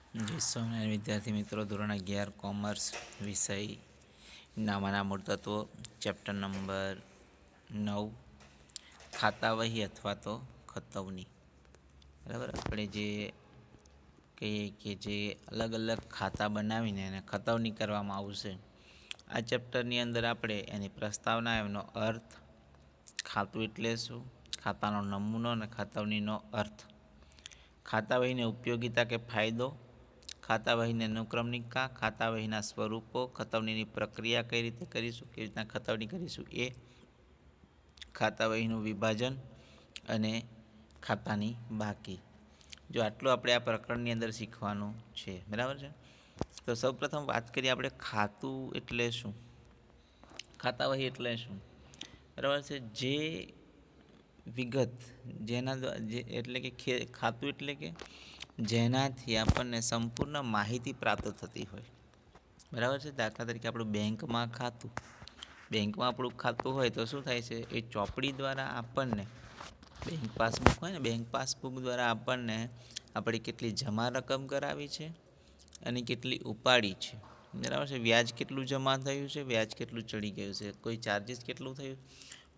જી સ્વામિનારાયણ વિદ્યાર્થી મિત્રો, ધોરણ 11 કોમર્સ વિષય નાના મૂળ તત્વો, ચેપ્ટર નંબર 9, ખાતાવહી અથવા તો ખતવની. બરાબર, આપણે જે કહીએ કે જે અલગ અલગ ખાતા બનાવીને એને ખતવની કરવામાં આવશે. આ ચેપ્ટરની અંદર આપણે એની પ્રસ્તાવના, એનો અર્થ, ખાતું એટલે શું, ખાતાનો નમૂનો અને ખતવણીનો અર્થ, ખાતાવહીની ઉપયોગિતા કે ફાયદો, ખાતાવહીની અનુક્રમણિકા, ખાતાવહીના સ્વરૂપો, ખતવણીની પ્રક્રિયા કઈ રીતે કરીશું, કેવી રીતના ખતવણી કરીશું એ, ખાતાવહીનું વિભાજન અને ખાતાની બાકી. જો આટલું આપણે આ પ્રકરણની અંદર શીખવાનું છે. બરાબર છે. તો સૌપ્રથમ વાત કરીએ આપણે ખાતું એટલે શું, ખાતાવહી એટલે શું. બરાબર છે. જે વિગત એટલે કે ખાતું એટલે કે જેનાથી આપણને સંપૂર્ણ માહિતી પ્રાપ્ત થતી હોય. બરાબર છે. દાખલા તરીકે આપણું બેંકમાં આપણું ખાતું હોય તો શું થાય છે, એ ચોપડી દ્વારા આપણને બેંક પાસબુક હોય ને, બેંક પાસબુક દ્વારા આપણને આપણી કેટલી જમા રકમ કરાવી છે અને કેટલી ઉપાડી છે. બરાબર છે. વ્યાજ કેટલું જમા થયું છે, વ્યાજ કેટલું ચડી ગયું છે, કોઈ ચાર્જિસ કેટલું થયું,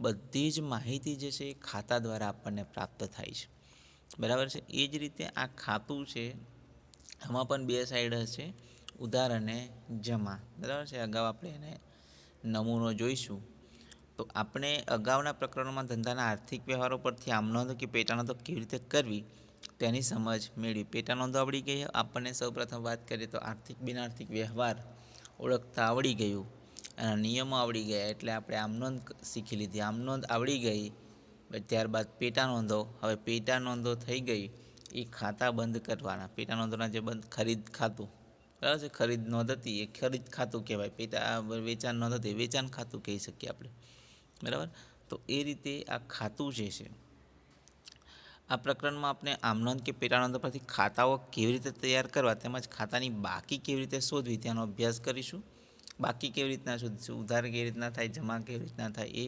બધી જ માહિતી જે છે એ ખાતા દ્વારા આપણને પ્રાપ્ત થાય છે. બરાબર છે. એ જ રીતે આ ખાતું છે, આમાં પણ બે સાઈડ હશે, ઉધાર અને જમા. બરાબર છે. અગાઉ આપણે એને નમૂનો જોઈશું. તો આપણે અગાઉના પ્રકરણોમાં ધંધાના આર્થિક વ્યવહારો પરથી આમનોંધ કે પેટાનોંધો કેવી રીતે કરવી તેની સમજ મેળવી. પેટાનોંધો આવડી ગઈ. આપણને સૌપ્રથમ વાત કરીએ તો આર્થિક બિનઆર્થિક વ્યવહાર ઓળખતા આવડી ગયું, એના નિયમો આવડી ગયા, એટલે આપણે આમનોંધ શીખી લીધી. આમનોંધ આવડી ગઈ, ત્યારબાદ પેટાનોંધો. હવે પેટાનોંધો થઈ ગઈ, એ ખાતા બંધ કરવાના. પેટાનોંધોના જે બંધ, ખરીદ ખાતું, બરાબર છે, ખરીદ નોંધ હતી એ ખરીદ ખાતું કહેવાય, વેચાણ નોંધ હતી વેચાણ ખાતું કહી શકીએ આપણે. બરાબર. તો એ રીતે આ ખાતું જે છે, આ પ્રકરણમાં આપણે આમનોંધ કે પેટાનોંધો પરથી ખાતાઓ કેવી રીતે તૈયાર કરવા તેમજ ખાતાની બાકી કેવી રીતે શોધવી તેનો અભ્યાસ કરીશું. બાકી કેવી રીતના શોધીશું, ઉધાર કેવી રીતના થાય, જમા કેવી રીતના થાય, એ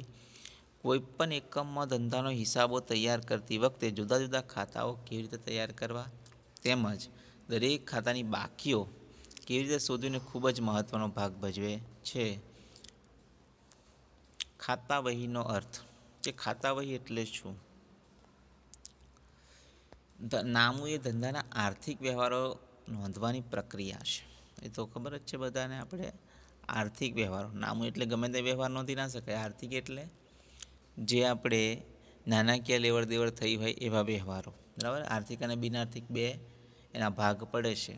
કોઈપણ એકમમાં ધંધાનો હિસાબો તૈયાર કરતી વખતે જુદા જુદા ખાતાઓ કેવી રીતે તૈયાર કરવા તેમજ દરેક ખાતાની બાકીઓ કેવી રીતે શોધવીને ખૂબ જ મહત્ત્વનો ભાગ ભજવે છે. ખાતાવહીનો અર્થ, કે ખાતાવહી એટલે શું. નામું એ ધંધાના આર્થિક વ્યવહારો નોંધવાની પ્રક્રિયા છે. એ તો ખબર જ છે બધાને. આપણે આર્થિક વ્યવહારો, નામું એટલે ગમે તે વ્યવહાર નોંધી ના શકાય. આર્થિક એટલે જે આપણે નાણાકીય લેવડ દેવડ થઈ હોય એવા વ્યવહારો. બરાબર. આર્થિક અને બિનઆર્થિક બે એના ભાગ પડે છે.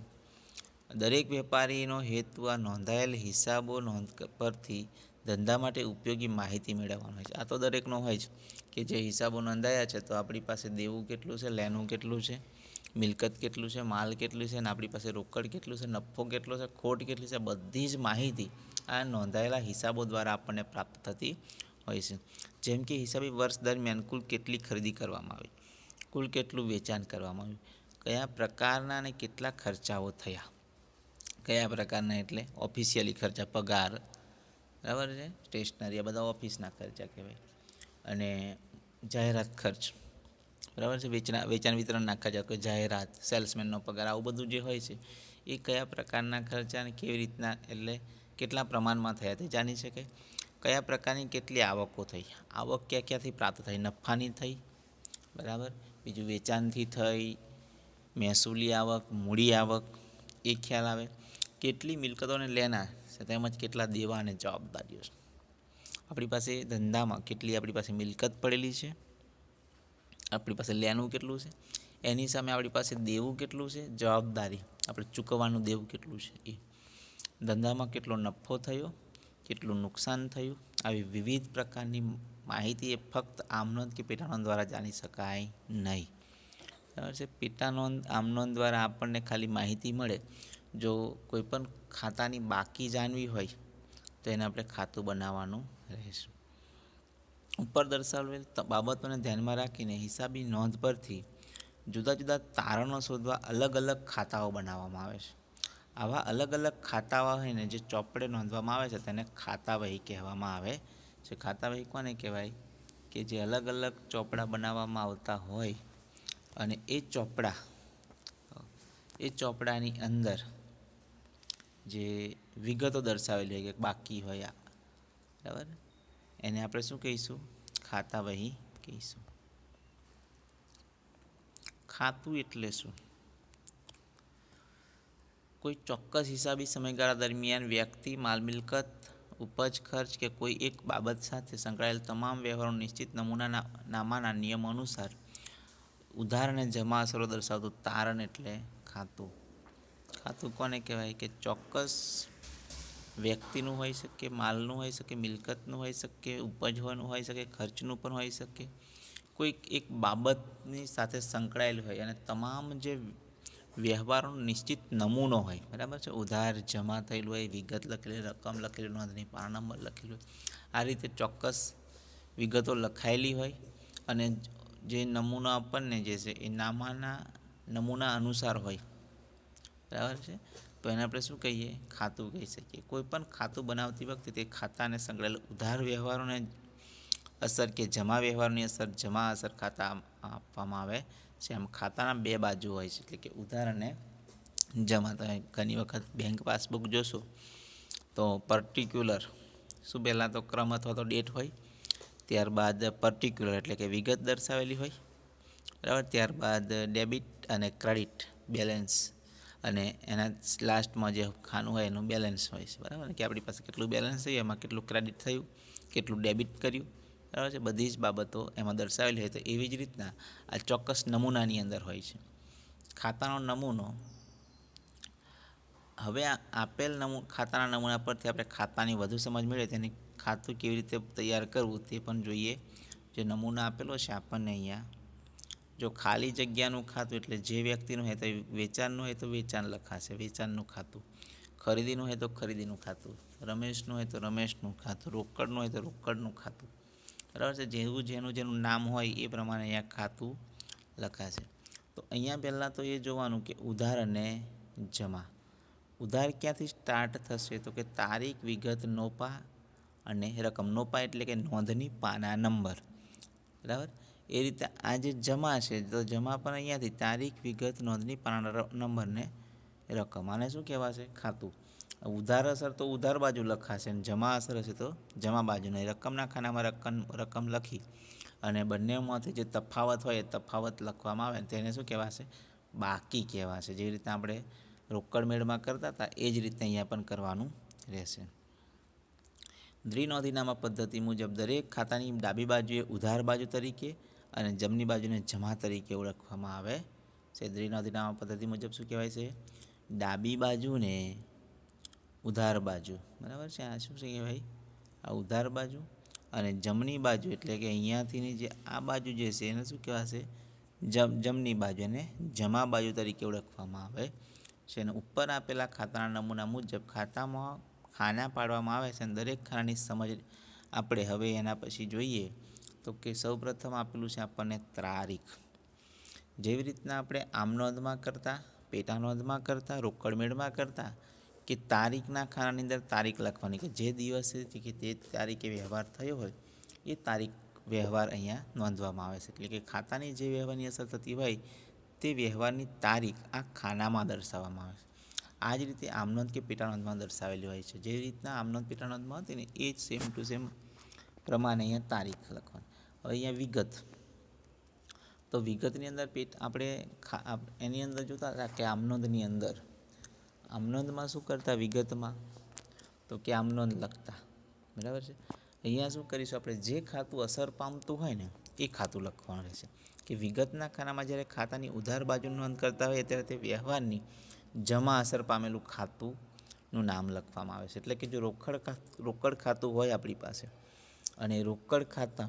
દરેક વેપારીનો હેતુ આ નોંધાયેલ હિસાબો નોંધ પરથી ધંધા માટે ઉપયોગી માહિતી મેળવવાનો હોય છે. આ તો દરેકનો હોય જ, કે જે હિસાબો નોંધાયા છે તો આપણી પાસે દેવું કેટલું છે, લેનું કેટલું છે, મિલકત કેટલું છે, માલ કેટલું છે, અને આપણી પાસે રોકડ કેટલું છે, નફો કેટલો છે, ખોટ કેટલી છે, બધી જ માહિતી આ નોંધાયેલા હિસાબો દ્વારા આપણને પ્રાપ્ત થતી હોય છે. જેમ કે હિસાબી વર્ષ દરમિયાન કુલ કેટલી ખરીદી કરવામાં આવી, કુલ કેટલું વેચાણ કરવામાં આવ્યું, કયા પ્રકારના અને કેટલા ખર્ચાઓ થયા. કયા પ્રકારના એટલે ઓફિશિયલી ખર્ચા, પગાર, બરાબર છે, સ્ટેશનરી, આ બધા ઓફિસના ખર્ચા કહેવાય. અને જાહેરાત ખર્ચ, બરાબર છે, વેચાણ વિતરણના ખર્ચા, કોઈ જાહેરાત, સેલ્સમેનનો પગાર, આવું બધું જે હોય છે એ કયા પ્રકારના ખર્ચા અને કેવી રીતના, એટલે કેટલા પ્રમાણમાં થયા તે જાણી શકાય. કયા પ્રકારની કેટલી આવકો થઈ, આવક ક્યાં ક્યાંથી પ્રાપ્ત થઈ, નફાની થઈ, બરાબર, બીજું વેચાણથી થઈ, મહેસૂલી આવક, મૂડી આવક, એ ખ્યાલ આવે. કેટલી મિલકતોને લેના છે તેમજ કેટલા દેવા અને જવાબદારીઓ છે. આપણી પાસે ધંધામાં કેટલી આપણી પાસે મિલકત પડેલી છે, આપણી પાસે લેનું કેટલું છે, એની સામે આપણી પાસે દેવું કેટલું છે, જવાબદારી આપણે ચૂકવવાનું દેવું કેટલું છે, એ ધંધામાં કેટલો નફો થયો, કેટલું નુકસાન થયું, આવી વિવિધ પ્રકારની માહિતી એ ફક્ત આમનોંધ કે પેટાનોંધ દ્વારા જાણી શકાય નહીં. બરાબર છે. પેટાનોંધ, આમનોંધ દ્વારા આપણને ખાલી માહિતી મળે. જો કોઈપણ ખાતાની બાકી જાણવી હોય તો એને આપણે ખાતું બનાવવાનું રહેશે. ઉપર દર્શાવેલ બાબતોને ધ્યાનમાં રાખીને હિસાબી નોંધ પરથી જુદા જુદા તારણો શોધવા અલગ અલગ ખાતાઓ બનાવવામાં આવે છે. આવા અલગ અલગ ખાતાઓ હોય ને જે ચોપડે નોંધવામાં આવે છે તેને ખાતાવહી કહેવામાં આવે છે. ખાતાવહી કોને કહેવાય, કે જે અલગ અલગ ચોપડા બનાવવામાં આવતા હોય અને એ ચોપડા એ ચોપડાની અંદર જે વિગતો દર્શાવેલી હોય કે બાકી હોય બરાબર, એને આપણે શું કહીશું? ખાતા વહી કહીશું. ખાતું એટલે શું? કોઈ ચોક્કસ હિસાબી સમયગાળા દરમિયાન વ્યક્તિ, માલ મિલકત, ઉપજ ખર્ચ કે કોઈ એક બાબત સાથે સંકળાયેલ તમામ વ્યવહારો નિશ્ચિત નામાના નિયમો અનુસાર ઉધાર અને જમા અસરો દર્શાવતું તારણ એટલે ખાતું. ખાતું કોને કહેવાય? કે ચોક્કસ વ્યક્તિનું હોઈ શકે, માલનું હોઈ શકે, મિલકતનું હોઈ શકે, ઉપજનું હોઈ શકે, ખર્ચનું પણ હોઈ શકે, કોઈક એક બાબતની સાથે સંકળાયેલું હોય અને તમામ જે વ્યવહારોનો નિશ્ચિત નમૂનો હોય, બરાબર છે. ઉધાર, જમા થયેલું હોય, વિગત લખેલી, રકમ લખેલી, નોંધણી પાના નંબર લખેલું હોય, આ રીતે ચોક્કસ વિગતો લખાયેલી હોય અને જે નમૂનો આપણને જે છે એ નમૂના અનુસાર હોય, બરાબર છે. તો એને આપણે શું કહીએ? ખાતું કહી શકીએ. કોઈ પણ ખાતું બનાવતી વખતે તે ખાતાને સંકળાયેલ ઉધાર વ્યવહારોને અસર કે જમા વ્યવહારની અસર, જમા અસર ખાતા આપવામાં આવે છે. આમ ખાતાના બે બાજુ હોય છે, એટલે કે ઉધાર અને જમા. તમે ઘણી વખત બેંક પાસબુક જોશો તો પર્ટિક્યુલર શું, પહેલાં તો ક્રમ અથવા તો ડેટ હોય, ત્યારબાદ પર્ટિક્યુલર એટલે કે વિગત દર્શાવેલી હોય, બરાબર. ત્યારબાદ ડેબિટ અને ક્રેડિટ બેલેન્સ અને એના લાસ્ટમાં જે ખાનું હોય એનું બેલેન્સ હોય છે, બરાબર. કે આપણી પાસે કેટલું બેલેન્સ થયું, એમાં કેટલું ક્રેડિટ થયું, કેટલું ડેબિટ કર્યું, બરાબર છે. બધી જ બાબતો એમાં દર્શાવેલી હોય. તો એવી જ રીતના આ ચોક્કસ નમૂનાની અંદર હોય છે. ખાતાનો નમૂનો. હવે આપેલ ખાતાના નમૂના પરથી આપણે ખાતાની વધુ સમજ મેળવીએ, તેની ખાતું કેવી રીતે તૈયાર કરવું તે પણ જોઈએ. જે નમૂનો આપેલો છે આપણને અહીંયા, જો ખાલી જગ્યાનું ખાતું એટલે જે વ્યક્તિનું હોય તો વેચાણનું હોય તો વેચાણ લખાશે, વેચાણનું ખાતું. ખરીદીનું હોય તો ખરીદીનું ખાતું, રમેશનું હોય તો રમેશનું ખાતું, રોકડનું હોય તો રોકડનું ખાતું, બરાબર છે. જેનું નામ હોય એ પ્રમાણે અહીંયા ખાતું લખાશે. તો અહીંયા પહેલાં તો એ જોવાનું કે ઉધાર અને જમા. ઉધાર ક્યાંથી સ્ટાર્ટ થશે? તો કે તારીખ, વિગત, નોપા અને રકમ. નોપા એટલે કે નોંધની પાના નંબર, બરાબર. એ રીતે આ જે જમા છે તો જમા પણ અહીંયાથી તારીખ, વિગત, નોંધની પાના નંબર ને રકમ. આને શું કહેવાશે? ખાતું. ઉધાર અસર તો ઉધાર બાજુ લખાશે અને જમા અસર હશે તો જમા બાજુને રકમના ખાનામાં રકમ લખી અને બંનેમાંથી જે તફાવત હોય એ તફાવત લખવામાં આવે તેને શું કહેવાશે? બાકી કહેવાશે. જેવી રીતના આપણે રોકડ મેળમાં કરતા હતા એ જ રીતે અહીંયા પણ કરવાનું રહેશે. દ્વિનોંધીનામા પદ્ધતિ મુજબ દરેક ખાતાની ડાબી બાજુએ ઉધાર બાજુ તરીકે અને જમણી બાજુને જમા તરીકે ઓળખવામાં આવે છે. દ્વિનોંધીનામા પદ્ધતિ મુજબ શું કહેવાય છે? ડાબી બાજુને ઉધાર બાજુ, બરાબર છે. આ શું કહેવાય? આ ઉધાર બાજુ. અને જમણી બાજુ એટલે કે અહીંયાથીની જે આ બાજુ જે છે એને શું કહેવાશે? જમણી બાજુ, અને જમા બાજુ તરીકે ઓળખવામાં આવે છે. અને ઉપર આપેલા ખાતાના નમૂના મુજબ ખાતામાં ખાના પાડવામાં આવે છે અને દરેક ખાનાની સમજ આપણે હવે એના પછી જોઈએ તો કે સૌપ્રથમ આપેલું છે આપણને તારીખ. જેવી રીતના આપણે આમ નોંધમાં કરતા, પેટા નોંધમાં કરતા, રોકડ મેળમાં કરતા કે તારીખના ખાનાની અંદર તારીખ લખવાની, કે જે દિવસે કે તે તારીખે વ્યવહાર થયો હોય એ તારીખ વ્યવહાર અહીંયા નોંધવામાં આવે છે. એટલે કે ખાતાની જે વ્યવહારની અસર થતી હોય તે વ્યવહારની તારીખ આ ખાનામાં દર્શાવવામાં આવે છે. આ જ રીતે આમનોંધ કે પેટાનોંધમાં દર્શાવેલી હોય છે. જેવી રીતના આમનોંધ પેટાનોંધમાં હતી ને એ જ સેમ ટુ સેમ પ્રમાણે અહીંયા તારીખ લખવાની. હવે અહીંયા વિગત. તો વિગતની અંદર આપણે એની અંદર જોતા હતા કે આમનોંધની અંદર, આમનોંધમાં શું કરતા? વિગતમાં તો કે આમનોંધ લખતા, બરાબર છે. અહીંયા શું કરીશું? આપણે જે ખાતું અસર પામતું હોય ને એ ખાતું લખવાનું રહેશે. કે વિગતના ખાનામાં જ્યારે ખાતાની ઉધાર બાજુ નોંધ કરતા હોય ત્યારે તે વ્યવહારની જમા અસર પામેલું ખાતુંનું નામ લખવામાં આવે છે. એટલે કે જો રોકડ ખાતું હોય આપણી પાસે અને રોકડ ખાતા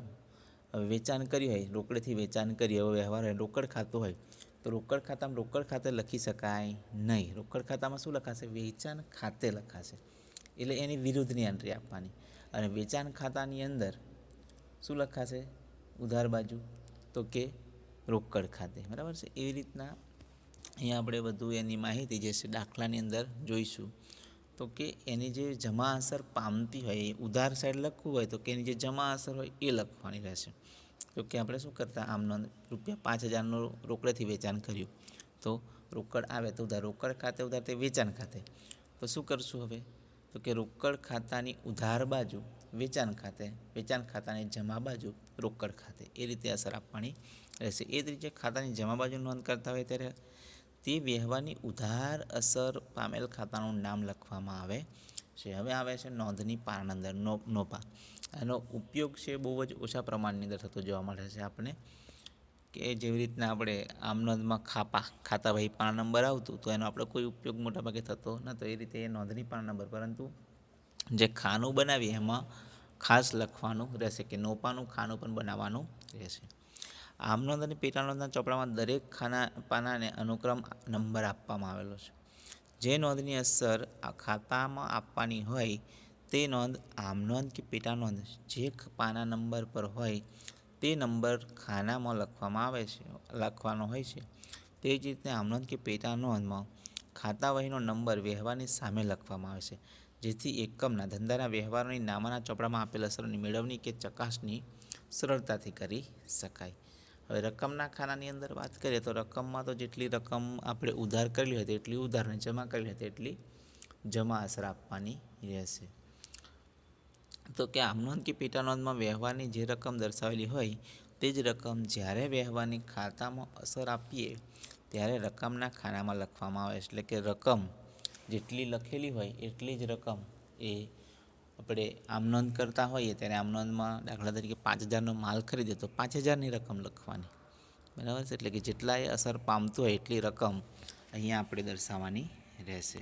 વેચાણ કર્યું હોય, રોકડેથી વેચાણ કરીએ એવો વ્યવહાર હોય, રોકડ ખાતું હોય તો રોકડ ખાતામાં રોકડ ખાતે લખી શકાય નહીં. રોકડ ખાતામાં શું લખાશે? વેચાણ ખાતે લખાશે. એટલે એની વિરુદ્ધની એન્ટ્રી આપવાની. અને વેચાણ ખાતાની અંદર શું લખાશે? ઉધાર બાજુ તો કે રોકડ ખાતે, બરાબર છે. એવી રીતના અહીંયા આપણે બધું એની માહિતી જે છે દાખલાની અંદર જોઈશું. તો કે એની જે જમા અસર પામતી હોય એ ઉધાર સાઈડ લખવું હોય તો કે એની જે જમા અસર હોય એ લખવાની રહેશે. તો કે આપણે શું કરતા? આમ નોંધ ₹5,000નું રોકડેથી વેચાણ કર્યું તો રોકડ આવે તો ઉધાર રોકડ ખાતે ઉધાર તે વેચાણ ખાતે. તો શું કરશું હવે? તો કે રોકડ ખાતાની ઉધાર બાજુ વેચાણ ખાતે, વેચાણ ખાતાની જમા બાજુ રોકડ ખાતે, એ રીતે અસર આપવાની રહેશે. એ જ રીતે ખાતાની જમા બાજુ નોંધ કરતા હોય ત્યારે તે વ્યવહારની ઉધાર અસર પામેલ ખાતાનું નામ લખવામાં આવે છે. હવે આવે છે નોંધની પાનાની અંદર નોપા. આનો ઉપયોગ છે બહુ જ ઓછા પ્રમાણની અંદર થતો જોવા મળે છે આપણે, કે જેવી રીતના આપણે આમ નોંધમાં ખાતા વહી પાના નંબર આવતું, તો એનો આપણે કોઈ ઉપયોગ મોટાભાગે થતો નહોતો. એ રીતે એ નોંધની પાના નંબર, પરંતુ જે ખાનું બનાવીએ એમાં ખાસ લખવાનું રહેશે, કે નોપાનું ખાનું પણ બનાવવાનું રહેશે. આમ નોંધ અને પેટા નોંધના ચોપડામાં દરેક પાનાને અનુક્રમ નંબર આપવામાં આવેલો છે. જે નોંધની અસર આ ખાતામાં આપવાની હોય તે નોંધ આમ નોંધ કે પેટા નોંધ જે પાના નંબર પર હોય તે નંબર ખાનામાં લખવાનો હોય છે. તે જ રીતે આમ નોંધ કે પેટા નોંધમાં ખાતા વહીનો નંબર વ્યવહારની સામે લખવામાં આવે છે, જેથી એકમના ધંધાના વ્યવહારોની નામાના ચોપડામાં આપેલ અસરોની મેળવણી કે ચકાસણી સરળતાથી કરી શકાય. હવે રકમના ખાનાની અંદર વાત કરીએ તો રકમમાં તો જેટલી રકમ આપણે ઉધાર કરેલી હોય તેટલી ઉધાર, અને જમા કરેલી હોય તેટલી જમા અસર આપવાની રહેશે. તો કે આમ નોંધ કે પેટા નોંધમાં વ્યવહારની જે રકમ દર્શાવેલી હોય તે જ રકમ જ્યારે વ્યવહારની ખાતામાં અસર આપીએ ત્યારે રકમના ખાનામાં લખવામાં આવે છે. એટલે કે રકમ જેટલી લખેલી હોય એટલી જ રકમ એ આપણે આમ નોંધ કરતા હોઈએ ત્યારે આમ નોંધમાં દાખલા તરીકે 5,000નો માલ ખરીદે તો 5,000ની રકમ લખવાની, બરાબર છે. એટલે કે જેટલા એ અસર પામતું હોય એટલી રકમ અહીંયા આપણે દર્શાવવાની રહેશે.